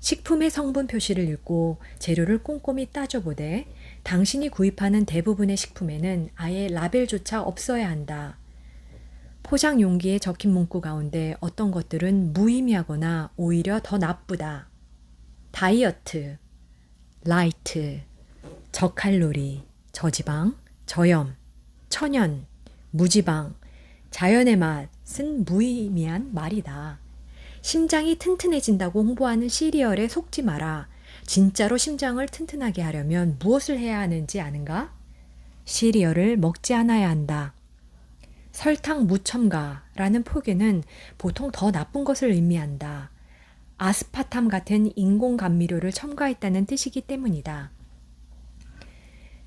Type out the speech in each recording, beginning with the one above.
식품의 성분 표시를 읽고 재료를 꼼꼼히 따져보되 당신이 구입하는 대부분의 식품에는 아예 라벨조차 없어야 한다. 포장 용기에 적힌 문구 가운데 어떤 것들은 무의미하거나 오히려 더 나쁘다. 다이어트, 라이트, 저칼로리, 저지방, 저염, 천연, 무지방, 자연의 맛은 무의미한 말이다. 심장이 튼튼해진다고 홍보하는 시리얼에 속지 마라. 진짜로 심장을 튼튼하게 하려면 무엇을 해야 하는지 아는가? 시리얼을 먹지 않아야 한다. 설탕 무첨가라는 표기는 보통 더 나쁜 것을 의미한다. 아스파탐 같은 인공 감미료를 첨가했다는 뜻이기 때문이다.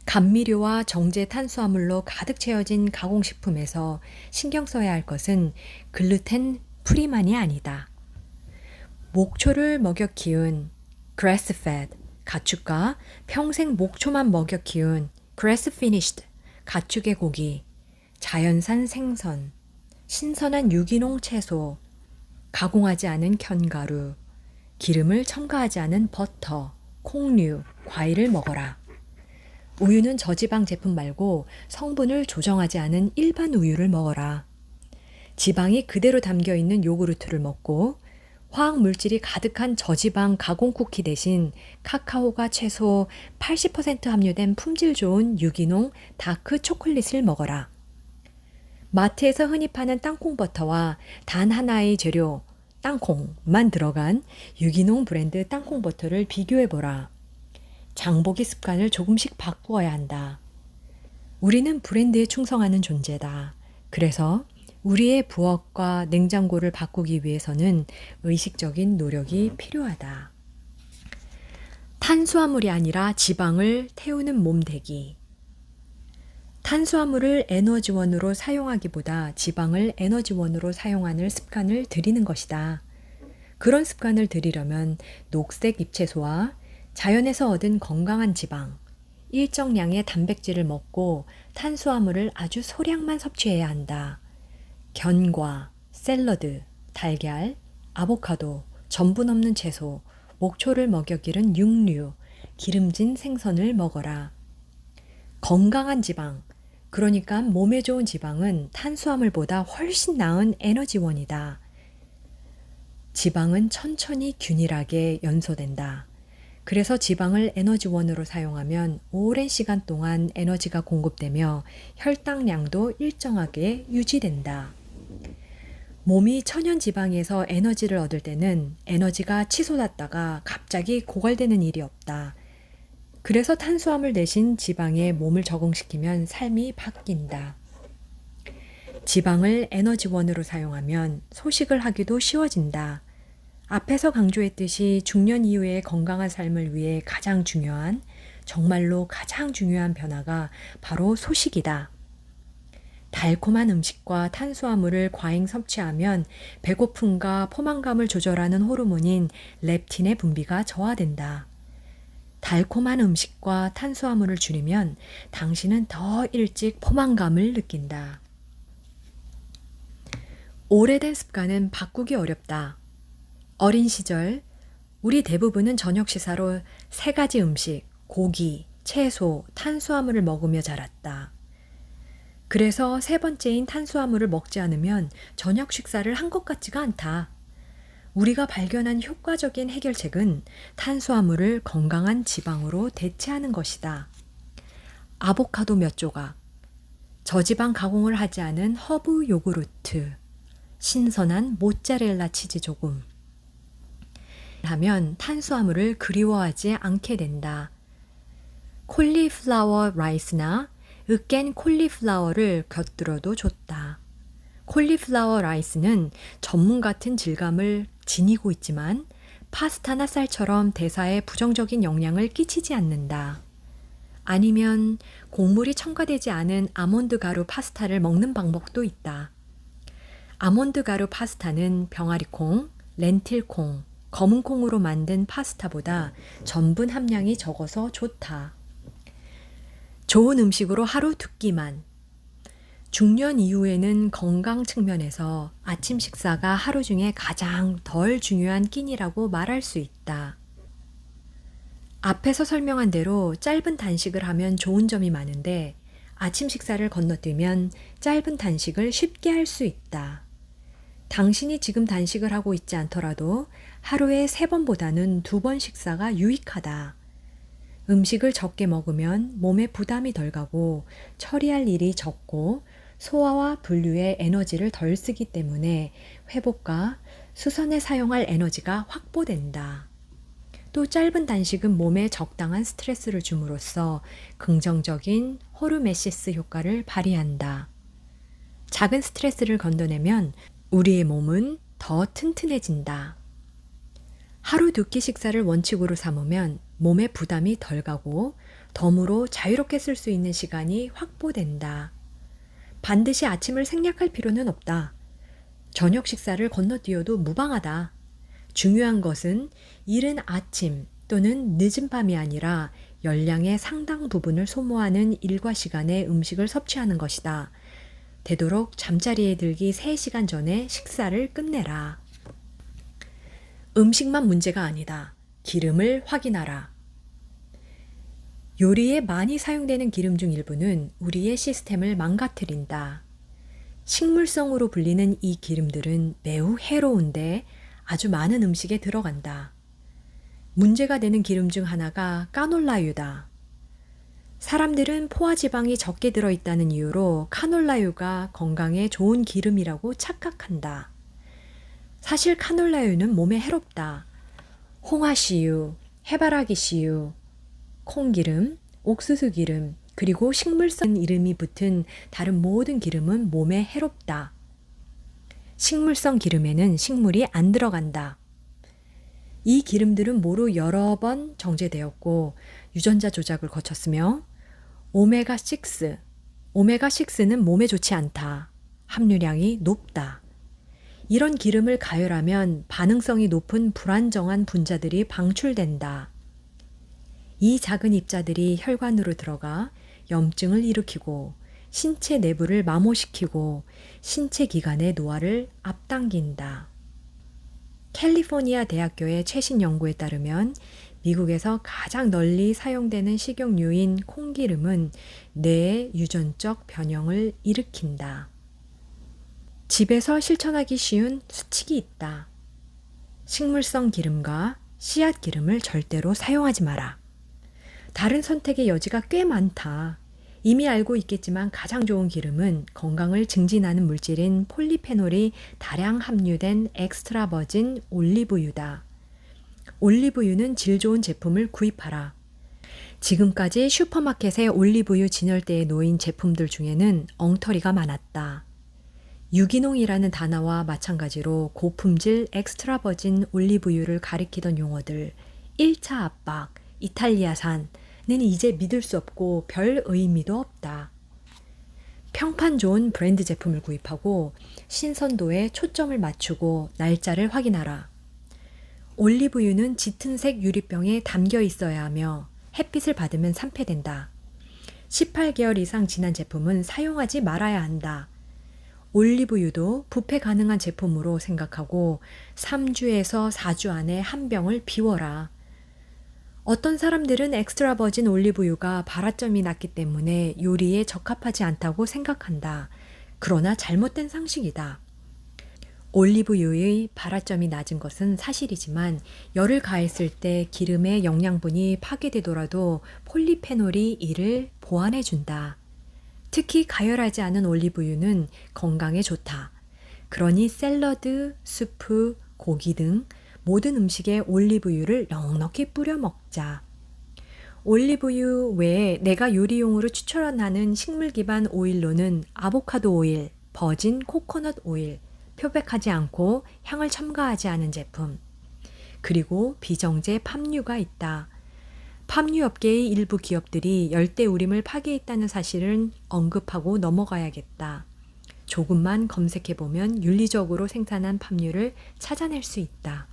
감미료와 정제 탄수화물로 가득 채워진 가공식품에서 신경 써야 할 것은 글루텐 프리만이 아니다. 목초를 먹여 키운 grass-fed 가축과 평생 목초만 먹여 키운 grass-finished 가축의 고기, 자연산 생선, 신선한 유기농 채소, 가공하지 않은 견과류, 기름을 첨가하지 않은 버터, 콩류, 과일을 먹어라. 우유는 저지방 제품 말고 성분을 조정하지 않은 일반 우유를 먹어라. 지방이 그대로 담겨 있는 요구르트를 먹고 화학 물질이 가득한 저지방 가공 쿠키 대신 카카오가 최소 80% 함유된 품질 좋은 유기농 다크 초콜릿을 먹어라. 마트에서 흔히 파는 땅콩 버터와 단 하나의 재료, 땅콩만 들어간 유기농 브랜드 땅콩 버터를 비교해보라. 장보기 습관을 조금씩 바꾸어야 한다. 우리는 브랜드에 충성하는 존재다. 그래서 우리의 부엌과 냉장고를 바꾸기 위해서는 의식적인 노력이 필요하다. 탄수화물이 아니라 지방을 태우는 몸되기. 탄수화물을 에너지원으로 사용하기보다 지방을 에너지원으로 사용하는 습관을 들이는 것이다. 그런 습관을 들이려면 녹색 잎채소와 자연에서 얻은 건강한 지방, 일정량의 단백질을 먹고 탄수화물을 아주 소량만 섭취해야 한다. 견과, 샐러드, 달걀, 아보카도, 전분 없는 채소, 목초를 먹여 기른 육류, 기름진 생선을 먹어라. 건강한 지방, 그러니까 몸에 좋은 지방은 탄수화물보다 훨씬 나은 에너지원이다. 지방은 천천히 균일하게 연소된다. 그래서 지방을 에너지원으로 사용하면 오랜 시간 동안 에너지가 공급되며 혈당량도 일정하게 유지된다. 몸이 천연 지방에서 에너지를 얻을 때는 에너지가 치솟았다가 갑자기 고갈되는 일이 없다. 그래서 탄수화물 대신 지방에 몸을 적응시키면 삶이 바뀐다. 지방을 에너지원으로 사용하면 소식을 하기도 쉬워진다. 앞에서 강조했듯이 중년 이후의 건강한 삶을 위해 가장 중요한, 정말로 가장 중요한 변화가 바로 소식이다. 달콤한 음식과 탄수화물을 과잉 섭취하면 배고픔과 포만감을 조절하는 호르몬인 렙틴의 분비가 저하된다. 달콤한 음식과 탄수화물을 줄이면 당신은 더 일찍 포만감을 느낀다. 오래된 습관은 바꾸기 어렵다. 어린 시절 우리 대부분은 저녁 식사로 3가지 음식, 고기, 채소, 탄수화물을 먹으며 자랐다. 그래서 3번째인 탄수화물을 먹지 않으면 저녁 식사를 한 것 같지가 않다. 우리가 발견한 효과적인 해결책은 탄수화물을 건강한 지방으로 대체하는 것이다. 아보카도 몇 조각, 저지방 가공을 하지 않은 허브 요구르트, 신선한 모짜렐라 치즈 조금 하면 탄수화물을 그리워하지 않게 된다. 콜리플라워 라이스나 으깬 콜리플라워를 곁들여도 좋다. 콜리플라워 라이스는 전문 같은 질감을 지니고 있지만 파스타나 쌀처럼 대사에 부정적인 영향을 끼치지 않는다. 아니면 곡물이 첨가되지 않은 아몬드 가루 파스타를 먹는 방법도 있다. 아몬드 가루 파스타는 병아리콩, 렌틸콩, 검은콩으로 만든 파스타보다 전분 함량이 적어서 좋다. 좋은 음식으로 하루 2끼만. 중년 이후에는 건강 측면에서 아침 식사가 하루 중에 가장 덜 중요한 끼니라고 말할 수 있다. 앞에서 설명한 대로 짧은 단식을 하면 좋은 점이 많은데 아침 식사를 건너뛰면 짧은 단식을 쉽게 할 수 있다. 당신이 지금 단식을 하고 있지 않더라도 하루에 3번보다는 2번 식사가 유익하다. 음식을 적게 먹으면 몸에 부담이 덜 가고 처리할 일이 적고 소화와 분류에 에너지를 덜 쓰기 때문에 회복과 수선에 사용할 에너지가 확보된다. 또 짧은 단식은 몸에 적당한 스트레스를 줌으로써 긍정적인 호르메시스 효과를 발휘한다. 작은 스트레스를 건져내면 우리의 몸은 더 튼튼해진다. 하루 2끼 식사를 원칙으로 삼으면 몸에 부담이 덜 가고 덤으로 자유롭게 쓸 수 있는 시간이 확보된다. 반드시 아침을 생략할 필요는 없다. 저녁 식사를 건너뛰어도 무방하다. 중요한 것은 이른 아침 또는 늦은 밤이 아니라 열량의 상당 부분을 소모하는 일과 시간에 음식을 섭취하는 것이다. 되도록 잠자리에 들기 3시간 전에 식사를 끝내라. 음식만 문제가 아니다. 기름을 확인하라. 요리에 많이 사용되는 기름 중 일부는 우리의 시스템을 망가뜨린다. 식물성으로 불리는 이 기름들은 매우 해로운데 아주 많은 음식에 들어간다. 문제가 되는 기름 중 하나가 카놀라유다. 사람들은 포화지방이 적게 들어있다는 이유로 카놀라유가 건강에 좋은 기름이라고 착각한다. 사실 카놀라유는 몸에 해롭다. 홍화씨유, 해바라기씨유, 콩기름, 옥수수 기름, 그리고 식물성 이름이 붙은 다른 모든 기름은 몸에 해롭다. 식물성 기름에는 식물이 안 들어간다. 이 기름들은 모두 여러 번 정제되었고 유전자 조작을 거쳤으며 오메가6는 몸에 좋지 않다. 함유량이 높다. 이런 기름을 가열하면 반응성이 높은 불안정한 분자들이 방출된다. 이 작은 입자들이 혈관으로 들어가 염증을 일으키고 신체 내부를 마모시키고 신체 기관의 노화를 앞당긴다. 캘리포니아 대학교의 최신 연구에 따르면 미국에서 가장 널리 사용되는 식용유인 콩기름은 뇌의 유전적 변형을 일으킨다. 집에서 실천하기 쉬운 수칙이 있다. 식물성 기름과 씨앗 기름을 절대로 사용하지 마라. 다른 선택의 여지가 꽤 많다. 이미 알고 있겠지만 가장 좋은 기름은 건강을 증진하는 물질인 폴리페놀이 다량 함유된 엑스트라 버진 올리브유다. 올리브유는 질 좋은 제품을 구입하라. 지금까지 슈퍼마켓의 올리브유 진열대에 놓인 제품들 중에는 엉터리가 많았다. 유기농이라는 단어와 마찬가지로 고품질 엑스트라 버진 올리브유를 가리키던 용어들 1차 압박, 이탈리아산, 는 이제 믿을 수 없고 별 의미도 없다. 평판 좋은 브랜드 제품을 구입하고 신선도에 초점을 맞추고 날짜를 확인하라. 올리브유는 짙은 색 유리병에 담겨 있어야 하며 햇빛을 받으면 산패된다. 18개월 이상 지난 제품은 사용하지 말아야 한다. 올리브유도 부패 가능한 제품으로 생각하고 3주에서 4주 안에 한 병을 비워라. 어떤 사람들은 엑스트라 버진 올리브유가 발화점이 낮기 때문에 요리에 적합하지 않다고 생각한다. 그러나 잘못된 상식이다. 올리브유의 발화점이 낮은 것은 사실이지만 열을 가했을 때 기름의 영양분이 파괴되더라도 폴리페놀이 이를 보완해준다. 특히 가열하지 않은 올리브유는 건강에 좋다. 그러니 샐러드, 수프, 고기 등 모든 음식에 올리브유를 넉넉히 뿌려 먹자. 올리브유 외에 내가 요리용으로 추천하는 식물 기반 오일로는 아보카도 오일, 버진 코코넛 오일, 표백하지 않고 향을 첨가하지 않은 제품, 그리고 비정제 팜유가 있다. 팜유 업계의 일부 기업들이 열대우림을 파괴했다는 사실은 언급하고 넘어가야겠다. 조금만 검색해보면 윤리적으로 생산한 팜유를 찾아낼 수 있다.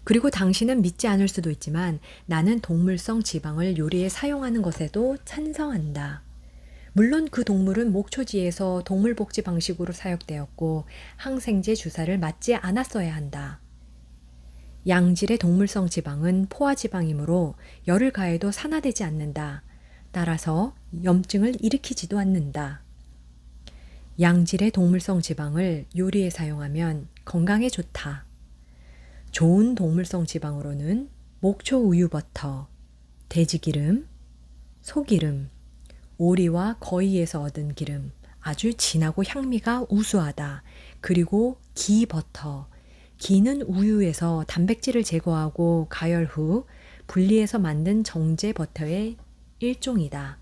그리고 당신은 믿지 않을 수도 있지만 나는 동물성 지방을 요리에 사용하는 것에도 찬성한다. 물론 그 동물은 목초지에서 동물복지 방식으로 사육되었고 항생제 주사를 맞지 않았어야 한다. 양질의 동물성 지방은 포화지방이므로 열을 가해도 산화되지 않는다. 따라서 염증을 일으키지도 않는다. 양질의 동물성 지방을 요리에 사용하면 건강에 좋다. 좋은 동물성 지방으로는 목초 우유 버터, 돼지기름, 소기름, 오리와 거위에서 얻은 기름, 아주 진하고 향미가 우수하다. 그리고 기 버터, 기는 우유에서 단백질을 제거하고 가열 후 분리해서 만든 정제 버터의 일종이다.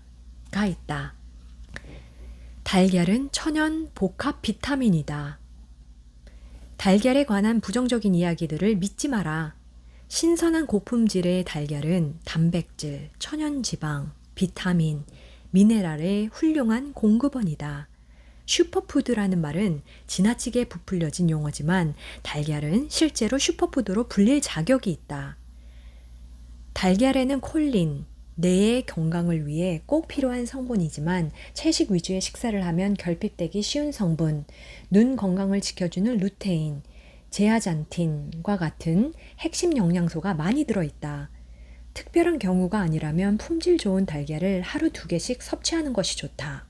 가 있다. 달걀은 천연 복합 비타민이다. 달걀에 관한 부정적인 이야기들을 믿지 마라. 신선한 고품질의 달걀은 단백질, 천연지방, 비타민, 미네랄의 훌륭한 공급원이다. 슈퍼푸드라는 말은 지나치게 부풀려진 용어지만 달걀은 실제로 슈퍼푸드로 불릴 자격이 있다. 달걀에는 콜린, 뇌의 건강을 위해 꼭 필요한 성분이지만 채식 위주의 식사를 하면 결핍되기 쉬운 성분, 눈 건강을 지켜주는 루테인, 제아잔틴과 같은 핵심 영양소가 많이 들어있다. 특별한 경우가 아니라면 품질 좋은 달걀을 하루 2개씩 섭취하는 것이 좋다.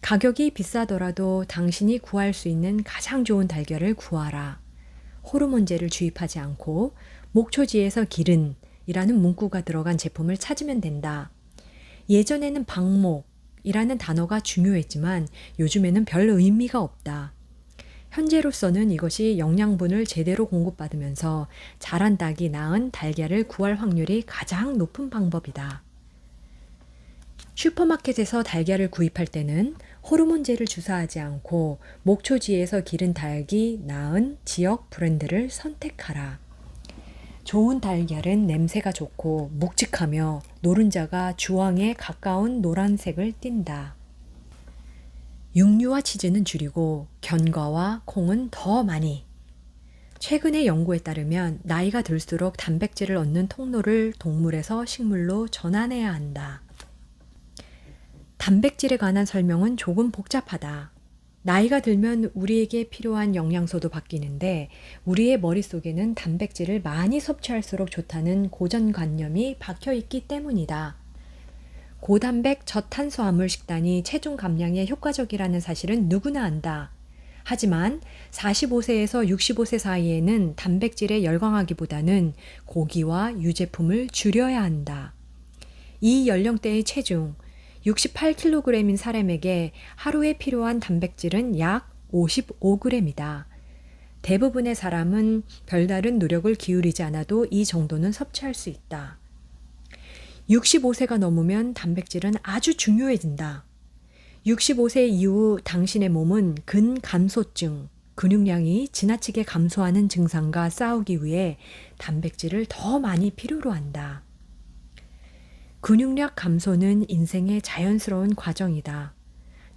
가격이 비싸더라도 당신이 구할 수 있는 가장 좋은 달걀을 구하라. 호르몬제를 주입하지 않고 목초지에서 기른 이라는 문구가 들어간 제품을 찾으면 된다. 예전에는 방목이라는 단어가 중요했지만 요즘에는 별 의미가 없다. 현재로서는 이것이 영양분을 제대로 공급받으면서 자란 닭이 낳은 달걀을 구할 확률이 가장 높은 방법이다. 슈퍼마켓에서 달걀을 구입할 때는 호르몬제를 주사하지 않고 목초지에서 기른 닭이 낳은 지역 브랜드를 선택하라. 좋은 달걀은 냄새가 좋고 묵직하며 노른자가 주황에 가까운 노란색을 띈다. 육류와 치즈는 줄이고 견과와 콩은 더 많이. 최근의 연구에 따르면 나이가 들수록 단백질을 얻는 통로를 동물에서 식물로 전환해야 한다. 단백질에 관한 설명은 조금 복잡하다. 나이가 들면 우리에게 필요한 영양소도 바뀌는데 우리의 머릿속에는 단백질을 많이 섭취할수록 좋다는 고정관념이 박혀있기 때문이다. 고단백 저탄수화물 식단이 체중 감량에 효과적이라는 사실은 누구나 안다. 하지만 45세에서 65세 사이에는 단백질에 열광하기보다는 고기와 유제품을 줄여야 한다. 이 연령대의 체중 68kg인 사람에게 하루에 필요한 단백질은 약 55g이다. 대부분의 사람은 별다른 노력을 기울이지 않아도 이 정도는 섭취할 수 있다. 65세가 넘으면 단백질은 아주 중요해진다. 65세 이후 당신의 몸은 근감소증, 근육량이 지나치게 감소하는 증상과 싸우기 위해 단백질을 더 많이 필요로 한다. 근육량 감소는 인생의 자연스러운 과정이다.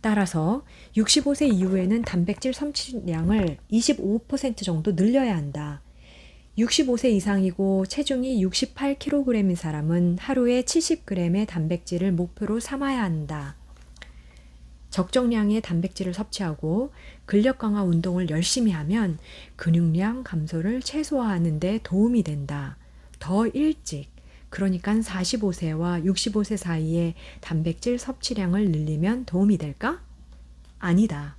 따라서 65세 이후에는 단백질 섭취량을 25% 정도 늘려야 한다. 65세 이상이고 체중이 68kg인 사람은 하루에 70g의 단백질을 목표로 삼아야 한다. 적정량의 단백질을 섭취하고 근력 강화 운동을 열심히 하면 근육량 감소를 최소화하는 데 도움이 된다. 더 일찍, 그러니까 45세와 65세 사이에 단백질 섭취량을 늘리면 도움이 될까? 아니다.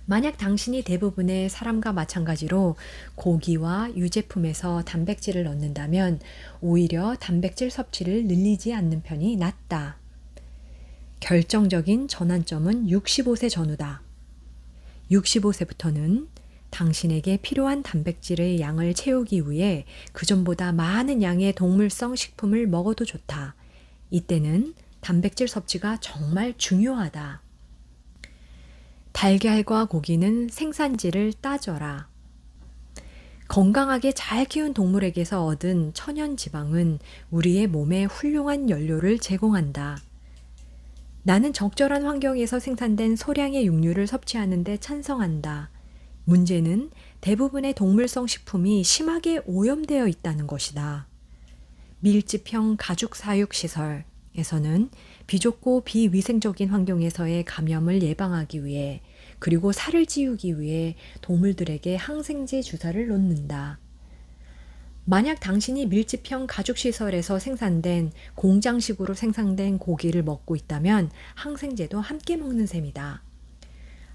만약 당신이 대부분의 사람과 마찬가지로 고기와 유제품에서 단백질을 얻는다면 오히려 단백질 섭취를 늘리지 않는 편이 낫다. 결정적인 전환점은 65세 전후다. 65세부터는 당신에게 필요한 단백질의 양을 채우기 위해 그전보다 많은 양의 동물성 식품을 먹어도 좋다. 이때는 단백질 섭취가 정말 중요하다. 달걀과 고기는 생산지를 따져라. 건강하게 잘 키운 동물에게서 얻은 천연 지방은 우리의 몸에 훌륭한 연료를 제공한다. 나는 적절한 환경에서 생산된 소량의 육류를 섭취하는 데 찬성한다. 문제는 대부분의 동물성 식품이 심하게 오염되어 있다는 것이다. 밀집형 가축 사육 시설에서는 비좁고 비위생적인 환경에서의 감염을 예방하기 위해 그리고 살을 찌우기 위해 동물들에게 항생제 주사를 놓는다. 만약 당신이 밀집형 가축시설에서 생산된 공장식으로 생산된 고기를 먹고 있다면 항생제도 함께 먹는 셈이다.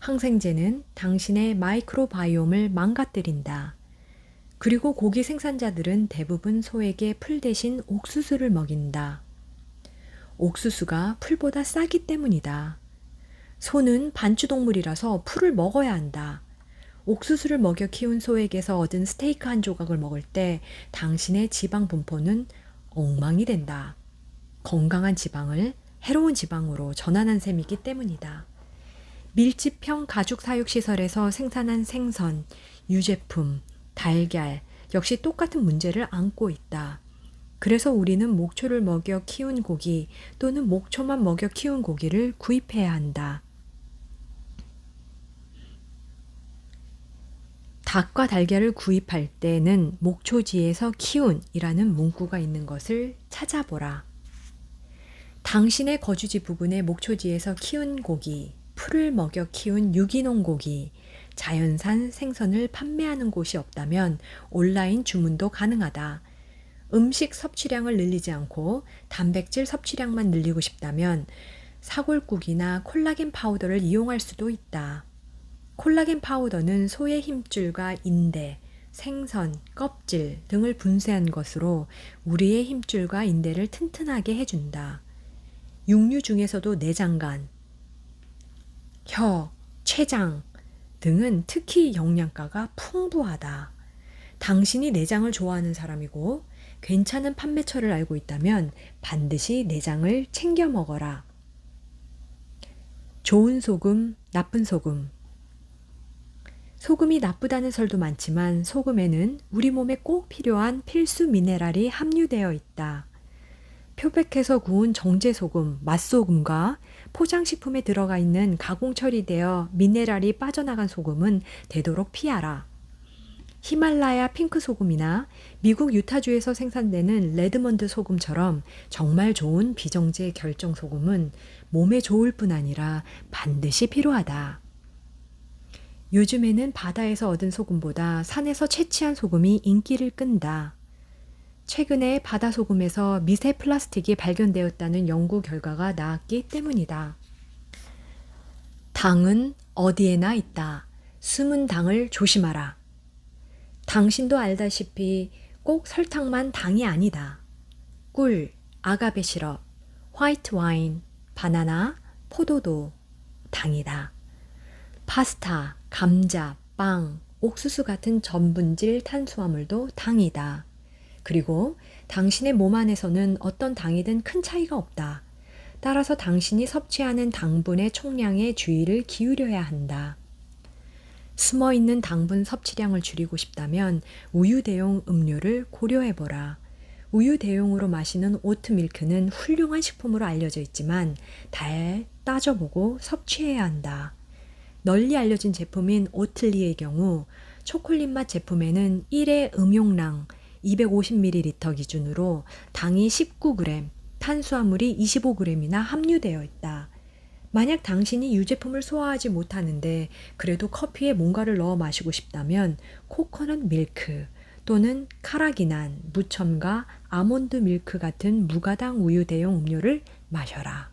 항생제는 당신의 마이크로바이옴을 망가뜨린다. 그리고 고기 생산자들은 대부분 소에게 풀 대신 옥수수를 먹인다. 옥수수가 풀보다 싸기 때문이다. 소는 반추동물이라서 풀을 먹어야 한다. 옥수수를 먹여 키운 소에게서 얻은 스테이크 한 조각을 먹을 때 당신의 지방 분포는 엉망이 된다. 건강한 지방을 해로운 지방으로 전환한 셈이기 때문이다. 밀집형 가축 사육시설에서 생산한 생선, 유제품, 달걀 역시 똑같은 문제를 안고 있다. 그래서 우리는 목초를 먹여 키운 고기 또는 목초만 먹여 키운 고기를 구입해야 한다. 닭과 달걀을 구입할 때는 목초지에서 키운이라는 문구가 있는 것을 찾아보라. 당신의 거주지 부근의 목초지에서 키운 고기, 풀을 먹여 키운 유기농 고기, 자연산 생선을 판매하는 곳이 없다면 온라인 주문도 가능하다. 음식 섭취량을 늘리지 않고 단백질 섭취량만 늘리고 싶다면 사골국이나 콜라겐 파우더를 이용할 수도 있다. 콜라겐 파우더는 소의 힘줄과 인대, 생선, 껍질 등을 분쇄한 것으로 우리의 힘줄과 인대를 튼튼하게 해준다. 육류 중에서도 내장간, 혀, 췌장 등은 특히 영양가가 풍부하다. 당신이 내장을 좋아하는 사람이고 괜찮은 판매처를 알고 있다면 반드시 내장을 챙겨 먹어라. 좋은 소금, 나쁜 소금. 소금이 나쁘다는 설도 많지만 소금에는 우리 몸에 꼭 필요한 필수 미네랄이 함유되어 있다. 표백해서 구운 정제소금, 맛소금과 포장식품에 들어가 있는 가공 처리되어 미네랄이 빠져나간 소금은 되도록 피하라. 히말라야 핑크 소금이나 미국 유타주에서 생산되는 레드먼드 소금처럼 정말 좋은 비정제 결정 소금은 몸에 좋을 뿐 아니라 반드시 필요하다. 요즘에는 바다에서 얻은 소금보다 산에서 채취한 소금이 인기를 끈다. 최근에 바다 소금에서 미세 플라스틱이 발견되었다는 연구 결과가 나왔기 때문이다. 당은 어디에나 있다. 숨은 당을 조심하라. 당신도 알다시피 꼭 설탕만 당이 아니다. 꿀, 아가베 시럽, 화이트 와인, 바나나, 포도도 당이다. 파스타, 감자, 빵, 옥수수 같은 전분질 탄수화물도 당이다. 그리고 당신의 몸 안에서는 어떤 당이든 큰 차이가 없다. 따라서 당신이 섭취하는 당분의 총량에 주의를 기울여야 한다. 숨어있는 당분 섭취량을 줄이고 싶다면 우유 대용 음료를 고려해보라. 우유 대용으로 마시는 오트밀크는 훌륭한 식품으로 알려져 있지만 잘 따져보고 섭취해야 한다. 널리 알려진 제품인 오틀리의 경우 초콜릿 맛 제품에는 1회 음용량 250ml 기준으로 당이 19g, 탄수화물이 25g이나 함유되어 있다. 만약 당신이 유제품을 소화하지 못하는데 그래도 커피에 뭔가를 넣어 마시고 싶다면 코코넛 밀크 또는 카라기난, 무첨가, 아몬드 밀크 같은 무가당 우유 대용 음료를 마셔라.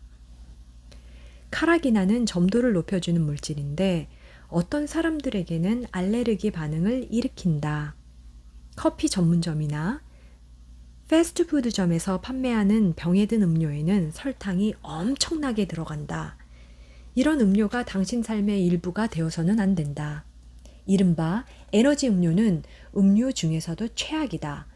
카라기난은 점도를 높여주는 물질인데 어떤 사람들에게는 알레르기 반응을 일으킨다. 커피 전문점이나 패스트푸드점에서 판매하는 병에 든 음료에는 설탕이 엄청나게 들어간다. 이런 음료가 당신 삶의 일부가 되어서는 안 된다. 이른바 에너지 음료는 음료 중에서도 최악이다.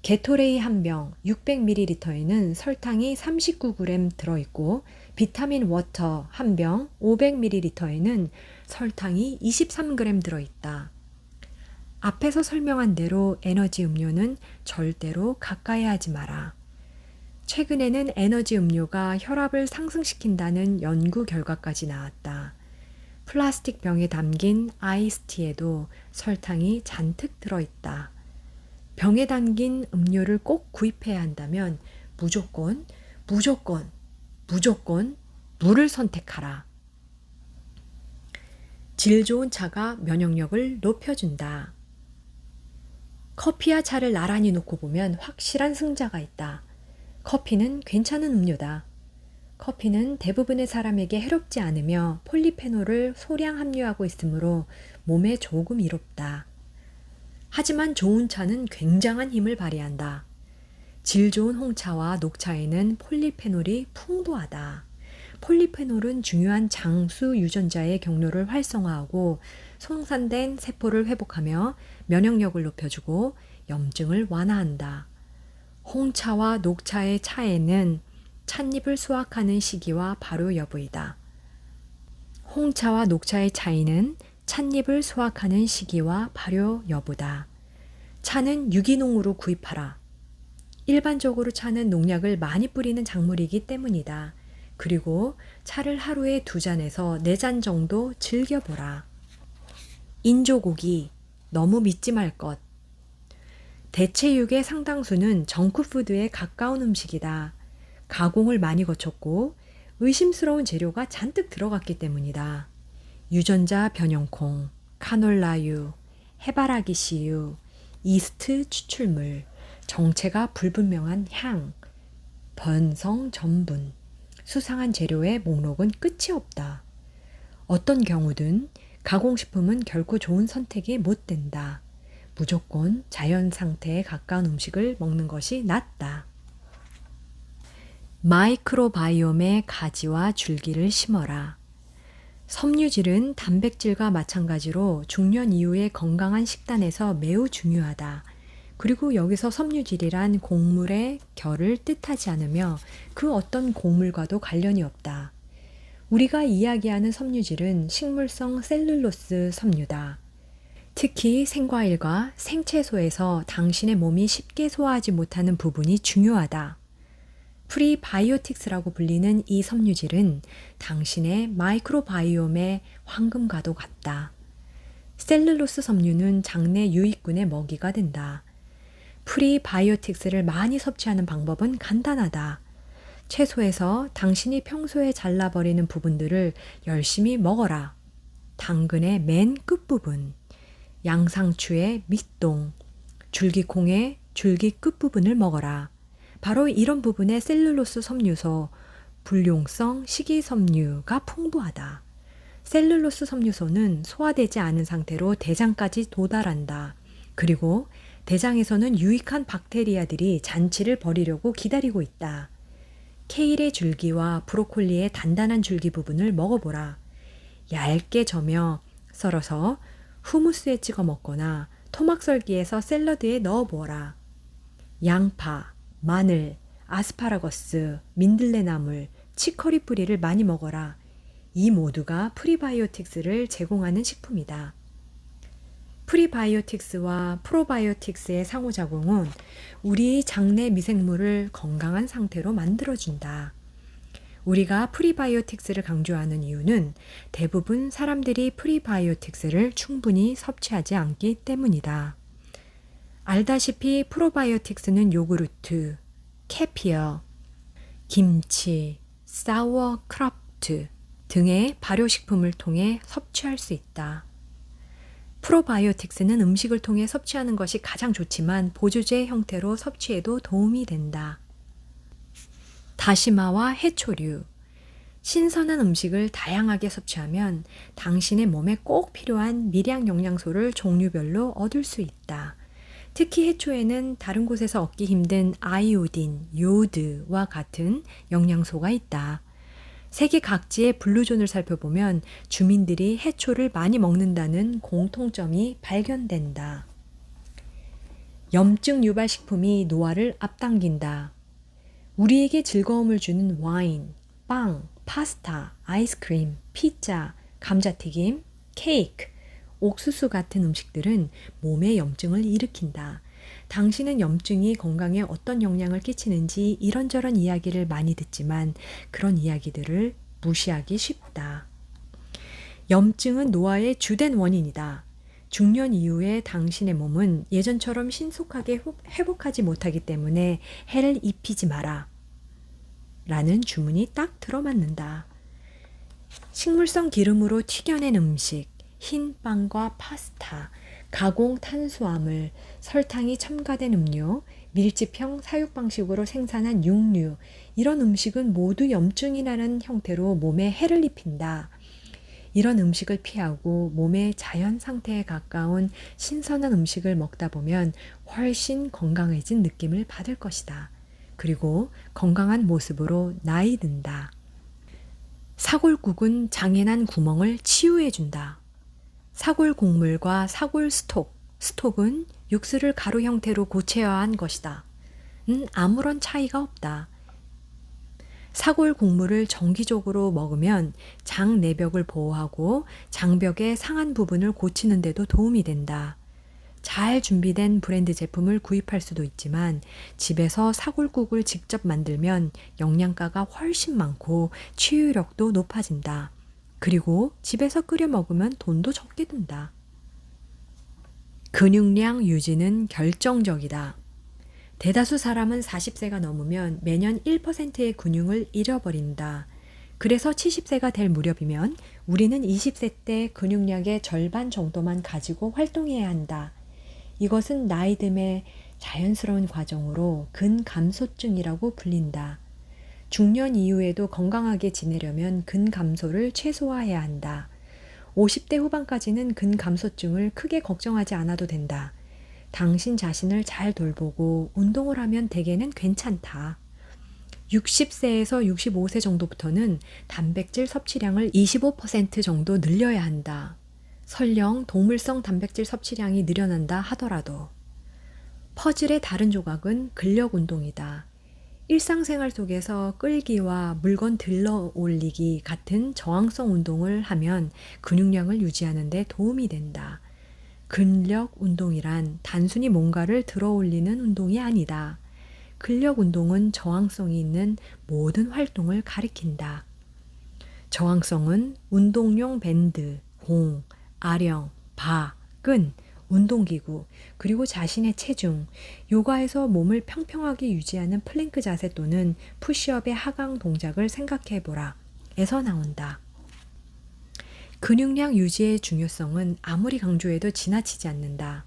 게토레이 한 병 600ml에는 설탕이 39g 들어있고 비타민 워터 한 병 500ml에는 설탕이 23g 들어있다. 앞에서 설명한 대로 에너지 음료는 절대로 가까이 하지 마라. 최근에는 에너지 음료가 혈압을 상승시킨다는 연구 결과까지 나왔다. 플라스틱 병에 담긴 아이스티에도 설탕이 잔뜩 들어있다. 병에 담긴 음료를 꼭 구입해야 한다면 무조건 물을 선택하라. 질 좋은 차가 면역력을 높여준다. 커피와 차를 나란히 놓고 보면 확실한 승자가 있다. 커피는 괜찮은 음료다. 커피는 대부분의 사람에게 해롭지 않으며 폴리페놀을 소량 함유하고 있으므로 몸에 조금 이롭다. 하지만 좋은 차는 굉장한 힘을 발휘한다. 질 좋은 홍차와 녹차에는 폴리페놀이 풍부하다. 폴리페놀은 중요한 장수 유전자의 경로를 활성화하고 손상된 세포를 회복하며 면역력을 높여주고 염증을 완화한다. 홍차와 녹차의 차에는 찻잎을 수확하는 시기와 발효 여부이다. 홍차와 녹차의 차이는 찻잎을 수확하는 시기와 발효 여부다. 차는 유기농으로 구입하라. 일반적으로 차는 농약을 많이 뿌리는 작물이기 때문이다. 그리고 차를 하루에 2잔에서 4잔 정도 즐겨보라. 인조고기, 너무 믿지 말 것. 대체육의 상당수는 정크푸드에 가까운 음식이다. 가공을 많이 거쳤고 의심스러운 재료가 잔뜩 들어갔기 때문이다. 유전자 변형콩, 카놀라유, 해바라기 씨유, 이스트 추출물, 정체가 불분명한 향, 변성 전분, 수상한 재료의 목록은 끝이 없다. 어떤 경우든 가공식품은 결코 좋은 선택이 못 된다. 무조건 자연 상태에 가까운 음식을 먹는 것이 낫다. 마이크로바이옴의 가지와 줄기를 심어라. 섬유질은 단백질과 마찬가지로 중년 이후의 건강한 식단에서 매우 중요하다. 그리고 여기서 섬유질이란 곡물의 결을 뜻하지 않으며 그 어떤 곡물과도 관련이 없다. 우리가 이야기하는 섬유질은 식물성 셀룰로스 섬유다. 특히 생과일과 생채소에서 당신의 몸이 쉽게 소화하지 못하는 부분이 중요하다. 프리바이오틱스라고 불리는 이 섬유질은 당신의 마이크로바이옴의 황금과도 같다. 셀룰로스 섬유는 장내 유익균의 먹이가 된다. 프리바이오틱스를 많이 섭취하는 방법은 간단하다. 채소에서 당신이 평소에 잘라버리는 부분들을 열심히 먹어라. 당근의 맨 끝부분, 양상추의 밑동, 줄기콩의 줄기 끝부분을 먹어라. 바로 이런 부분에 셀룰로스 섬유소, 불용성 식이섬유가 풍부하다. 셀룰로스 섬유소는 소화되지 않은 상태로 대장까지 도달한다. 그리고 대장에서는 유익한 박테리아들이 잔치를 벌이려고 기다리고 있다. 케일의 줄기와 브로콜리의 단단한 줄기 부분을 먹어보라. 얇게 저며 썰어서 후무스에 찍어 먹거나 토막썰기에서 샐러드에 넣어보아라. 양파, 마늘, 아스파라거스, 민들레나물, 치커리 뿌리를 많이 먹어라. 이 모두가 프리바이오틱스를 제공하는 식품이다. 프리바이오틱스와 프로바이오틱스의 상호작용은 우리 장내 미생물을 건강한 상태로 만들어준다. 우리가 프리바이오틱스를 강조하는 이유는 대부분 사람들이 프리바이오틱스를 충분히 섭취하지 않기 때문이다. 알다시피 프로바이오틱스는 요구르트, 캐피어, 김치, 사워크라프트 등의 발효식품을 통해 섭취할 수 있다. 프로바이오틱스는 음식을 통해 섭취하는 것이 가장 좋지만 보조제 형태로 섭취해도 도움이 된다. 다시마와 해초류, 신선한 음식을 다양하게 섭취하면 당신의 몸에 꼭 필요한 미량 영양소를 종류별로 얻을 수 있다. 특히 해초에는 다른 곳에서 얻기 힘든 아이오딘, 요드와 같은 영양소가 있다. 세계 각지의 블루존을 살펴보면 주민들이 해초를 많이 먹는다는 공통점이 발견된다. 염증 유발 식품이 노화를 앞당긴다. 우리에게 즐거움을 주는 와인, 빵, 파스타, 아이스크림, 피자, 감자튀김, 케이크, 옥수수 같은 음식들은 몸에 염증을 일으킨다. 당신은 염증이 건강에 어떤 영향을 끼치는지 이런저런 이야기를 많이 듣지만 그런 이야기들을 무시하기 쉽다. 염증은 노화의 주된 원인이다. 중년 이후에 당신의 몸은 예전처럼 신속하게 회복하지 못하기 때문에 해를 입히지 마라. 라는 주문이 딱 들어맞는다. 식물성 기름으로 튀겨낸 음식, 흰 빵과 파스타, 가공 탄수화물, 설탕이 첨가된 음료, 밀집형 사육 방식으로 생산한 육류, 이런 음식은 모두 염증이 나는 형태로 몸에 해를 입힌다. 이런 음식을 피하고 몸의 자연 상태에 가까운 신선한 음식을 먹다 보면 훨씬 건강해진 느낌을 받을 것이다. 그리고 건강한 모습으로 나이 든다. 사골국은 장애난 구멍을 치유해준다. 사골 곡물과 사골 스톡은 육수를 가루 형태로 고쳐야 한 것이다. 아무런 차이가 없다. 사골 곡물을 정기적으로 먹으면 장 내벽을 보호하고 장벽의 상한 부분을 고치는 데도 도움이 된다. 잘 준비된 브랜드 제품을 구입할 수도 있지만 집에서 사골국을 직접 만들면 영양가가 훨씬 많고 치유력도 높아진다. 그리고 집에서 끓여 먹으면 돈도 적게 든다. 근육량 유지는 결정적이다. 대다수 사람은 40세가 넘으면 매년 1%의 근육을 잃어버린다. 그래서 70세가 될 무렵이면 우리는 20세 때 근육량의 절반 정도만 가지고 활동해야 한다. 이것은 나이듦의 자연스러운 과정으로 근감소증이라고 불린다. 중년 이후에도 건강하게 지내려면 근감소를 최소화해야 한다. 50대 후반까지는 근감소증을 크게 걱정하지 않아도 된다. 당신 자신을 잘 돌보고 운동을 하면 대개는 괜찮다. 60세에서 65세 정도부터는 단백질 섭취량을 25% 정도 늘려야 한다. 설령 동물성 단백질 섭취량이 늘어난다 하더라도. 퍼즐의 다른 조각은 근력 운동이다. 일상생활 속에서 끌기와 물건 들러 올리기 같은 저항성 운동을 하면 근육량을 유지하는 데 도움이 된다. 근력 운동이란 단순히 뭔가를 들어 올리는 운동이 아니다. 근력 운동은 저항성이 있는 모든 활동을 가리킨다. 저항성은 운동용 밴드, 공, 아령, 바, 끈, 운동기구, 그리고 자신의 체중, 요가에서 몸을 평평하게 유지하는 플랭크 자세 또는 푸시업의 하강 동작을 생각해보라 에서 나온다. 근육량 유지의 중요성은 아무리 강조해도 지나치지 않는다.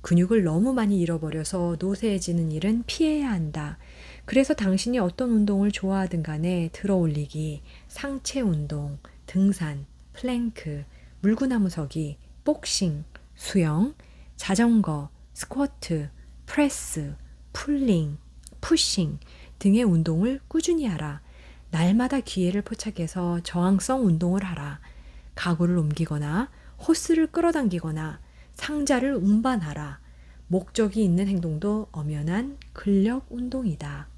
근육을 너무 많이 잃어버려서 노쇠해지는 일은 피해야 한다. 그래서 당신이 어떤 운동을 좋아하든 간에 들어 올리기, 상체 운동, 등산, 플랭크, 물구나무 서기, 복싱, 수영, 자전거, 스쿼트, 프레스, 풀링, 푸싱 등의 운동을 꾸준히 하라. 날마다 기회를 포착해서 저항성 운동을 하라. 가구를 옮기거나 호스를 끌어당기거나 상자를 운반하라. 목적이 있는 행동도 엄연한 근력 운동이다.